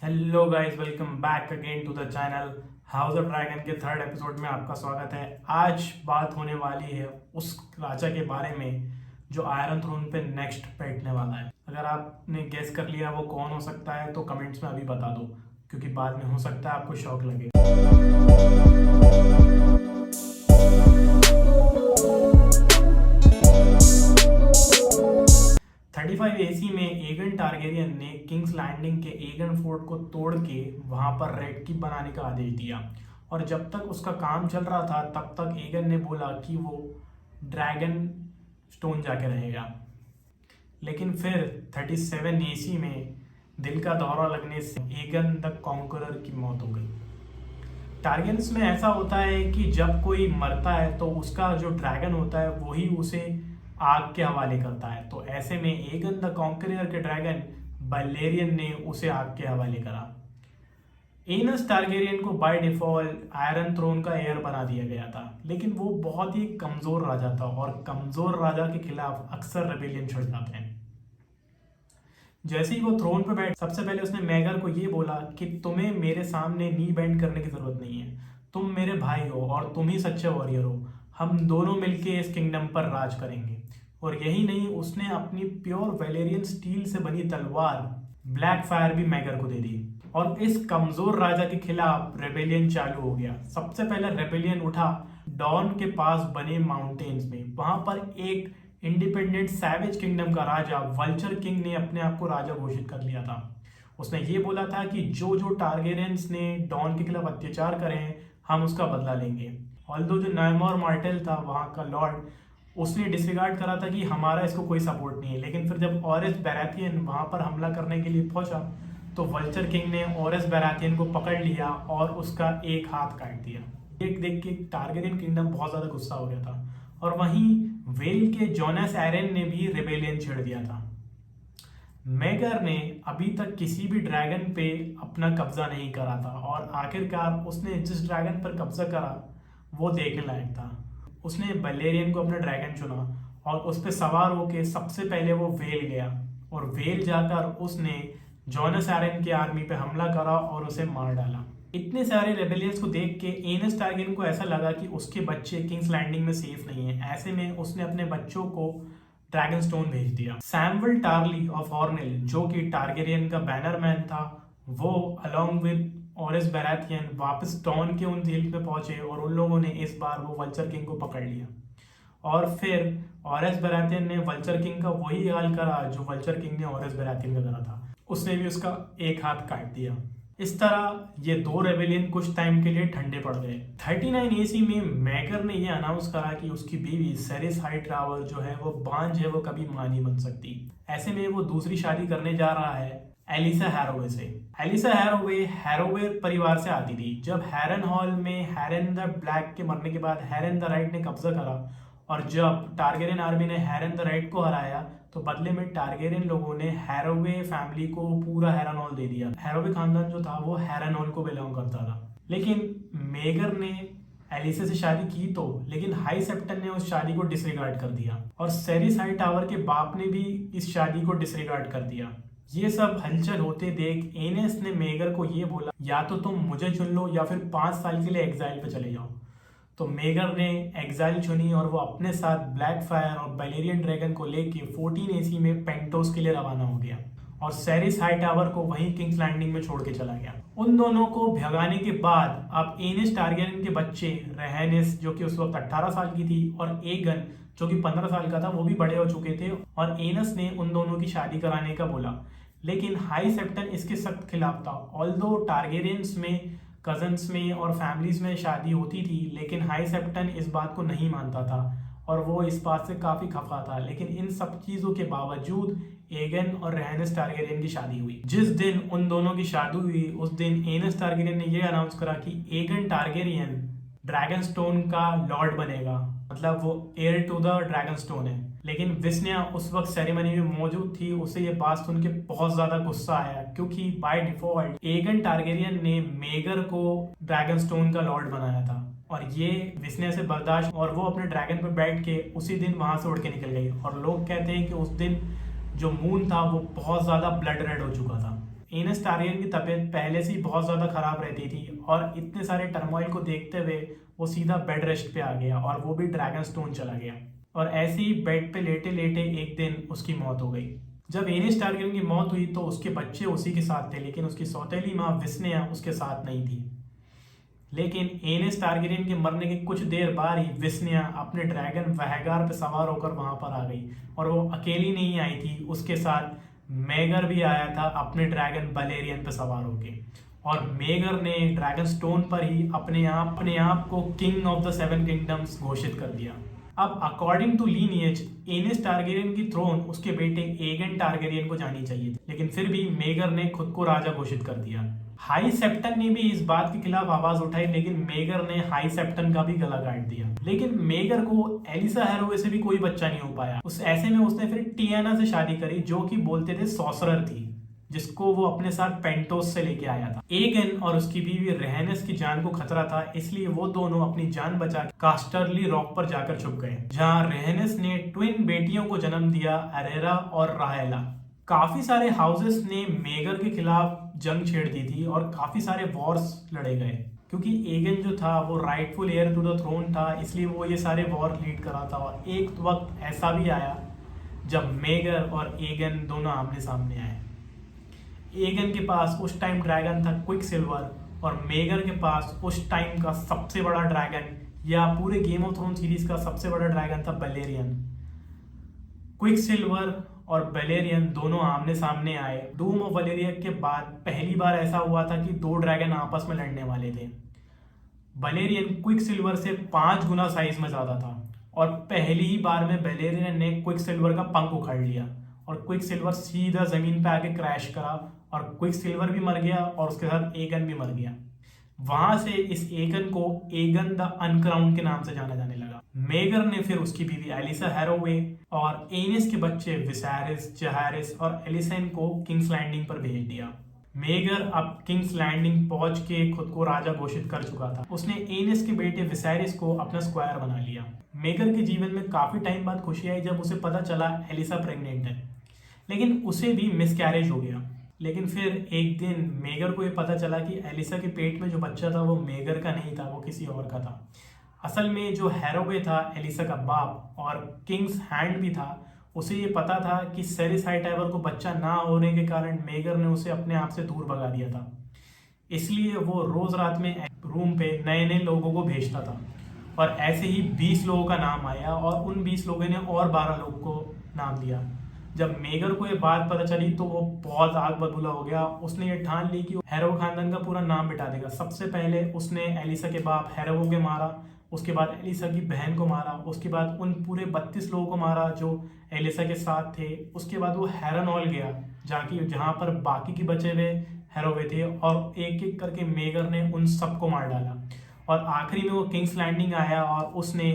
Hello guys, welcome back again to the channel House of Dragon के third episode में आपका स्वागत है। आज बात होने वाली है उस राजा के बारे में जो आयरन थ्रोन पे नेक्स्ट बैठने वाला है। अगर आपने गेस कर लिया वो कौन हो सकता है तो कमेंट्स में अभी बता दो, क्योंकि बाद में हो सकता है आपको शौक लगे। 35 एसी में एगन टारगेरियन ने किंग्स लैंडिंग के एगन फोर्ट को तोड़ के वहां पर रेड कीप बनाने का आदेश दिया। और जब तक उसका काम चल रहा था तब तक एगन ने बोला कि वो ड्रैगन स्टोन जाके रहेगा। लेकिन फिर 37 एसी में दिल का दौरा लगने से एगन द कॉन्करर की मौत हो गई। टारगेरियंस में ऐसा होता है कि जब कोई मरता है तो उसका जो ड्रैगन होता है वही उसे आग के हवाले करता है। तो ऐसे में एगन द कॉन्करर के ड्रैगन बलेरियन ने उसे आग के हवाले करा। एनस टारगेरियन को बाय डिफॉल्ट आयरन थ्रोन का हेयर बना दिया गया था, लेकिन वो बहुत ही कमजोर राजा था और कमजोर राजा के खिलाफ अक्सर रेबेलियन छिड़ जाते हैं। जैसे ही वो थ्रोन पर बैठ सबसे पहले उसने मैगर को ये बोला कि तुम्हें मेरे सामने नी बेंड करने की जरूरत नहीं है, तुम मेरे भाई हो और तुम ही सच्चे वॉरियर हो। हम दोनों मिलके इस किंगडम पर राज करेंगे। और यही नहीं, उसने अपनी प्योर वेलेरियन स्टील से बनी तलवार ब्लैक फायर भी मैगर को दे दी और इस कमजोर राजा के खिलाफ रेबेलियन चालू हो गया। सबसे पहले रेबेलियन उठा डॉन के पास बने माउंटेन्स में। वहां पर एक इंडिपेंडेंट सैवेज किंगडम का राजा वल्चर किंग ने अपने आप को राजा घोषित कर लिया था। उसने ये बोला था कि जो जो टारगेरियंस ने डॉन के खिलाफ अत्याचार करे हम उसका बदला लेंगे। ऑल्दो जो नाइमोर मार्टेल था वहाँ का लॉर्ड, उसने डिसरिगार्ड करा था कि हमारा इसको कोई सपोर्ट नहीं है। लेकिन फिर जब ऑरेस बैराथियन वहाँ पर हमला करने के लिए पहुंचा तो वल्चर किंग ने ऑरेस बैराथियन को पकड़ लिया और उसका एक हाथ काट दिया। एक देख के टारगेरियन किंगडम बहुत ज़्यादा गुस्सा हो गया था और वहीं वेल के जोनास एरन ने भी रिबेलियन छेड़ दिया था। मैगर ने अभी तक किसी भी ड्रैगन पे अपना कब्जा नहीं करा था और आखिरकार उसने जिस ड्रैगन पर कब्जा करा वो देखने लायक था। उसने बलेरियन को अपना ड्रैगन चुना और उस पर सवार होके सबसे पहले वो वेल गया और वेल जाकर उसने जोनस एरन की आर्मी पे हमला करा और उसे मार डाला। इतने सारे रेबेलियंस को देख के एनस टारगेरियन को ऐसा लगा कि उसके बच्चे किंग्स लैंडिंग में सेफ नहीं है। ऐसे में उसने अपने बच्चों को ड्रैगन स्टोन भेज दिया। सैमुअल टार्ली ऑफ हॉर्नेल, जो कि टारगेरियन का बैनरमैन था, वो अलोंग विद ऑरेस बैराथियन वापस डॉन के उन झील पे पहुंचे और उन लोगों ने इस बार वो वल्चर किंग को पकड़ लिया। और फिर ऑरेस बैराथियन ने वल्चर किंग का वही हाल करा जो वल्चर किंग ने ऑरेस बैराथियन का करा था, उसने भी उसका एक हाथ काट दिया। इस तरह ये दो रेबेलियन कुछ टाइम के लिए ठंडे पड़ गए। 39 एसी में मैगर ने यह अनाउंस करा कि उसकी बीवी सेरिस हाइट्रावर जो है वो बांझ है, वो कभी मां नहीं बन सकती। ऐसे में वो दूसरी शादी करने जा रहा है एलिसा हैरोवे से। एलिसा हैरोवे हैरोवे परिवार से आती थी। जब हैरन हॉल में हैरन द ब्लैक के मरने के बाद हैरन द राइट ने कब्जा करा और जब टारगेरियन आर्मी ने हैरन द राइट को हराया तो बदले में टारगेरियन लोगों ने हैरोवे फैमिली को पूरा हैरन हॉल दे दिया। हैरोवे खानदान जो था वो हैरन हॉल को बिलोंग करता था। लेकिन मेगर ने एलिसा से शादी की तो, लेकिन हाई सेप्टन ने उस शादी को डिसरिगार्ड कर दिया और सेरिस हाई टावर के बाप ने भी इस शादी को डिसरिगार्ड कर दिया। ये सब हलचल होते देख एनेस ने मेगर को ये बोला, या तो तुम मुझे चुन लो या फिर 5 साल के लिए एग्जाइल पे चले जाओ। तो मेगर ने एग्जाइल चुनी और वो अपने साथ ब्लैक फायर और बैलेरियन ड्रैगन को लेके 14 एसी में पेंटोस के लिए रवाना हो गया और सेरिस हाई टावर को वहीं किंग्स लैंडिंग में छोड़ के चला गया। उन दोनों को भगाने के बाद अब एनिस टारगेरियन के बच्चे रहनिस, जो कि उस वक्त 18 साल की थी, और एगन जो कि 15 साल का था, वो भी बड़े हो चुके थे और एनस ने उन दोनों की शादी कराने का बोला। लेकिन हाई सेप्टन इसके सख्त खिलाफ था। ऑल्दो टारगेरियंस में कजन्स में और फैमिलीज में शादी होती थी, लेकिन हाई सेप्टन इस बात को नहीं मानता था और वो इस बात से काफ़ी खफा था। लेकिन इन सब चीज़ों के बावजूद एगन और रहनिस टारगेरियन की शादी हुई। जिस दिन उन दोनों की शादी हुई उस दिन एनस टारगेरियन ने यह अनाउंस करा कि एगन टारगेरियन ड्रैगन स्टोन का लॉर्ड बनेगा, मतलब वो heir to the Dragonstone है। लेकिन विस्न्या उस वक्त सेरेमनी में मौजूद थी, उसे ये बात सुन के बहुत ज्यादा गुस्सा आया क्योंकि बाय डिफॉल्ट एगन टारगेरियन ने मेगर को ड्रैगन स्टोन का लॉर्ड बनाया था और ये विस्न्या से बर्दाश्त, और वो अपने ड्रैगन पर बैठ के उसी दिन वहां से उड़ के निकल गई। और लोग कहते हैं कि उस दिन जो मून था वो बहुत ज्यादा ब्लड रेड हो चुका था। एनेस टारगेरियन की तबीयत पहले से ही बहुत ज़्यादा खराब रहती थी और इतने सारे टर्मोइल को देखते हुए वो सीधा बेड रेस्ट पे आ गया और वो भी ड्रैगन स्टोन चला गया। और ऐसे ही बेड पे लेटे लेटे एक दिन उसकी मौत हो गई। जब एनेस टारगेरियन की मौत हुई तो उसके बच्चे उसी के साथ थे, लेकिन उसकी सौतेली माँ विस्निया उसके साथ नहीं थी। लेकिन एनेस टारगेरियन के मरने के कुछ देर बाद ही विस्निया अपने ड्रैगन वहगार पे सवार होकर वहां पर आ गई। और वो अकेली नहीं आई थी, उसके साथ मेगर भी आया था अपने ड्रैगन बलेरियन पे सवार होके। और मेगर ने ड्रैगन स्टोन पर ही अपने आप को king of the seven kingdoms घोषित कर दिया। अब according to lineage Aenys Targaryen की थ्रोन उसके बेटे एगन टारगेरियन को जानी चाहिए थी, लेकिन फिर भी मेगर ने खुद को राजा घोषित कर दिया। हाई सेप्टन ने भी इस बात के खिलाफ आवाज उठाई, लेकिन मेगर ने हाई सेप्टन का भी गला काट दिया। लेकिन मेगर को एलिसा हैरोवे से भी कोई बच्चा नहीं हो पाया। उस ऐसे में उसने फिर टियाना से शादी करी, जो कि बोलते थे सॉसरर थी, जिसको वो अपने साथ पेंटोस से लेके आया था। एगन और उसकी बीवी रेहनेस की जान को खतरा था, इसलिए वो दोनों अपनी जान बचा कास्टरली रॉक पर जाकर छुप गए, जहां रेहनेस ने ट्विन बेटियों को जन्म दिया, अरेरा और राहेला। काफी सारे हाउसेस ने मेगर के खिलाफ जंग छेड़ दी थी और काफी सारे वॉर्स लड़े गए, क्योंकि एगन जो था वो rightful heir to the throne था, इसलिए वो ये सारे वॉर लीड कर रहा था। और एक वक्त ऐसा भी आया जब मेगर और एगन दोनों आमने सामने आए। एगन के पास उस टाइम ड्रैगन था क्विक सिल्वर, और मेगर के पास उस टाइम का सबसे बड़ा ड्रैगन, या पूरे गेम ऑफ थ्रोन सीरीज का सबसे बड़ा ड्रैगन था बलेरियन। क्विक सिल्वर और बलेरियन दोनों आमने सामने आए। डूम ऑफ वलेरिया के बाद पहली बार ऐसा हुआ था कि दो ड्रैगन आपस में लड़ने वाले थे। बलेरियन क्विक सिल्वर से 5 गुना साइज में ज्यादा था, और पहली ही बार में बलेरियन ने क्विक सिल्वर का पंख उखाड़ लिया और क्विक सिल्वर सीधा जमीन पे आके क्रैश करा, और क्विक सिल्वर भी मर गया और उसके साथ एगन भी मर गया। वहां से इस एगन को एगन द अनक्राउंड के नाम से जाना जाने लगा। मेगर ने फिर उसकी बीवी एलिसा हैरोवे और एनेस के बच्चे विसैरिस, जहारिस और एलिसेन को किंग्स लैंडिंग पर भेज दिया। मेगर अब किंग्स लैंडिंग पहुंच के खुद को राजा घोषित कर चुका था। उसने एनेस के बेटे विसैरिस को अपना स्क्वायर बना लिया। मेगर के जीवन में काफी टाइम बाद खुशी आई जब उसे पता चला एलिसा प्रेग्नेंट है, लेकिन उसे भी मिसकैरेज हो गया। लेकिन फिर एक दिन मेगर को ये पता चला कि एलिसा के पेट में जो बच्चा था वो मेगर का नहीं था, वो किसी और का था। असल में जो हैरोवे था एलिसा का बाप और किंग्स हैंड भी था, उसे ये पता था कि सेरिस हाईटाइवर को बच्चा ना होने के कारण मेगर ने उसे अपने आप से दूर भगा दिया था। इसलिए वो रोज रात में रूम पे नए नए लोगों को भेजता था, और ऐसे ही 20 लोगों का नाम आया और उन 20 लोगों ने और 12 लोगों को नाम दिया। जब मेगर को ये बात पता चली तो वो बहुत आग बबूला हो गया। उसने ये ठान ली कि हैरो खानदान का पूरा नाम मिटा देगा। सबसे पहले उसने एलिसा के बाप हैरो को मारा, उसके बाद एलिसा की बहन को मारा, उसके बाद उन पूरे 32 लोगों को मारा जो एलिसा के साथ थे। उसके बाद वो हैरनॉल गया जहाँ पर बाकी के बचे हुए हैरोवे थे, और एक एक करके मेगर ने उन सबको मार डाला। और आखिरी में वो किंग्स लैंडिंग आया और उसने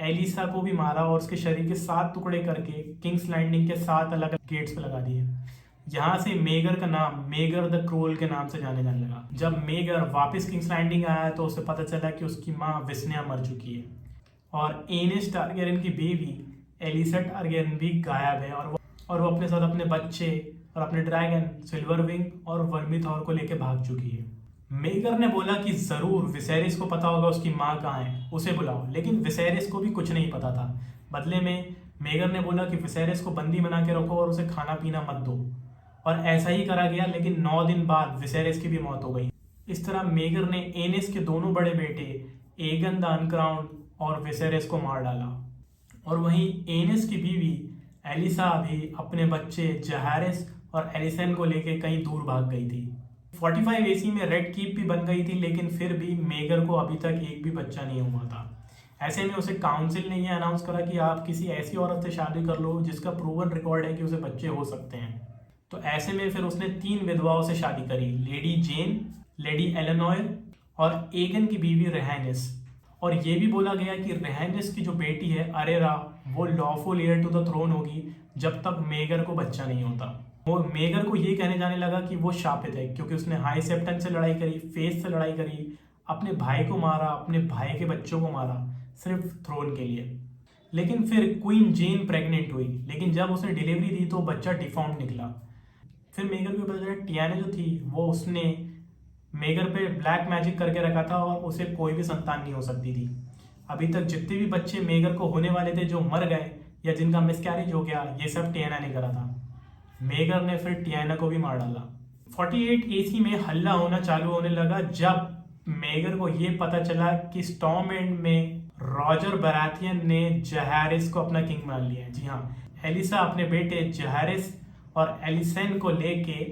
एलिसा को भी मारा और उसके शरीर के 7 टुकड़े करके किंग्स लैंडिंग के 7 अलग अलग गेट्स पे लगा दिए। यहाँ से मेगर का नाम मेगर द क्रोल के नाम से जाने लगा। जब मेगर वापस किंग्स लैंडिंग आया तो उसे पता चला कि उसकी माँ विस्निया मर चुकी है, और एनेस टारगेरियन की बेबी एलिसा टारगेरियन भी गायब है, और वो अपने साथ अपने बच्चे और अपने ड्रैगन सिल्वर विंग और वर्मिथॉर को लेके भाग चुकी है। मेगर ने बोला कि जरूर विसेरिस को पता होगा उसकी माँ कहाँ है, उसे बुलाओ। लेकिन विसेरिस को भी कुछ नहीं पता था। बदले में मेगर ने बोला कि विसेरिस को बंदी बना के रखो और उसे खाना पीना मत दो, और ऐसा ही करा गया। लेकिन 9 दिन बाद विसेरिस की भी मौत हो गई। इस तरह मेगर ने एनेस के दोनों बड़े बेटे एगन द अनक्राउंड और विसेरिस को मार डाला, और वहीं एनेस की बीवी एलिसा भी अपने बच्चे जहारिस और एलिसन को लेके कहीं दूर भाग गई थी। 45 एसी में रेड कीप भी बन गई थी, लेकिन फिर भी मेगर को अभी तक एक भी बच्चा नहीं हुआ था। ऐसे में उसे काउंसिल ने यह अनाउंस करा कि आप किसी ऐसी औरत से शादी कर लो जिसका प्रूवन रिकॉर्ड है कि उसे बच्चे हो सकते हैं। तो ऐसे में फिर उसने 3 विधवाओं से शादी करी, लेडी जेन, लेडी एलेनॉर और एगन की बीवी रेहानिस। और ये भी बोला गया कि रेहानिस की जो बेटी है अरेरा, वो lawful heir to the throne होगी जब तक मेगर को बच्चा नहीं होता। वो मेगर को ये कहने जाने लगा कि वो शापित है, क्योंकि उसने हाई सेप्टन से लड़ाई करी, फेस से लड़ाई करी, अपने भाई को मारा, अपने भाई के बच्चों को मारा, सिर्फ थ्रोन के लिए। लेकिन फिर क्वीन जेन प्रेग्नेंट हुई, लेकिन जब उसने डिलीवरी दी तो बच्चा डिफॉर्म निकला। फिर मेगर को पता चला टियाना जो थी वो उसने मेगर पे ब्लैक मैजिक करके रखा था और उसे कोई भी संतान नहीं हो सकती थी। अभी तक जितने भी बच्चे मेगर को होने वाले थे जो मर गए या जिनका मिसकैरेज हो गया, ये सब टियाना ने करा था। मेगर ने फिर टियाना को भी मार डाला। 48 एसी में हल्ला होना चालू होने लगा जब मेगर को ये पता चला कि स्टॉर्म एंड में रॉजर बराथियन ने जहारिस को अपना किंग मान लिया है। जी हाँ, एलिसा अपने बेटे जहारिस और एलिसेन को लेके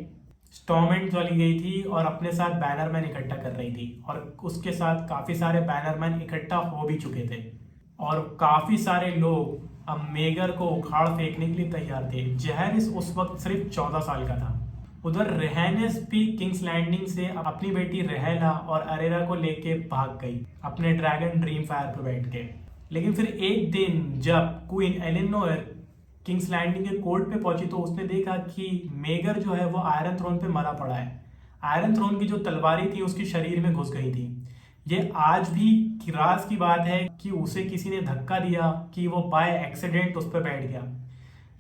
स्टॉर्मेंट चली गई थी और अपने साथ बैनरमैन इकट्ठा कर रही थी और उसके साथ काफी सारे बैनरमैन इकट्ठा हो भी चुके थे और काफी सारे लोग अब मेगर को उखाड़ फेंकने के लिए तैयार थे। जहारिस उस वक्त सिर्फ 14 साल का था। उधर रेहानेस भी किंग्स लैंडिंग से अपनी बेटी रहेला और अरेरा को लेके भाग गई अपने ड्रैगन ड्रीम फायर पर बैठ के। लेकिन फिर एक दिन जब क्वीन एलिनोर किंग्स लैंडिंग के कोर्ट पे पहुंची तो उसने देखा कि मेगर जो है वो आयरन थ्रोन पे मरा पड़ा है। आयरन थ्रोन की जो तलवारी थी उसके शरीर में घुस गई थी। ये आज भी राज की बात है कि उसे किसी ने धक्का दिया कि वो बाय एक्सीडेंट उस पर बैठ गया।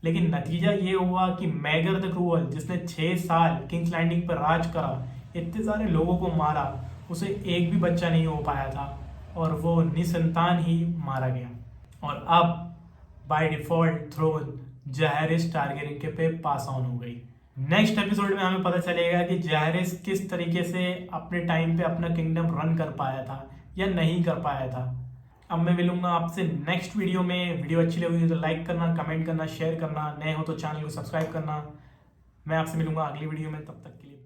लेकिन नतीजा ये हुआ कि मैगर द क्रूअल, जिसने 6 साल किंग्स लैंडिंग पर राज करा, इतने सारे लोगों को मारा, उसे एक भी बच्चा नहीं हो पाया था और वो निसंतान ही मारा गया। और अब बाय डिफॉल्ट थ्रोन जहारिस टारगेरियन के पे पास ऑन हो गई। नेक्स्ट एपिसोड में हमें पता चलेगा कि जहारिस किस तरीके से अपने टाइम पे अपना किंगडम रन कर पाया था या नहीं कर पाया था। अब मैं मिलूंगा आपसे नेक्स्ट वीडियो में। वीडियो अच्छी लगी तो लाइक करना, कमेंट करना, शेयर करना, नए हो तो चैनल को सब्सक्राइब करना। मैं आपसे मिलूंगा अगली वीडियो में, तब तक के लिए।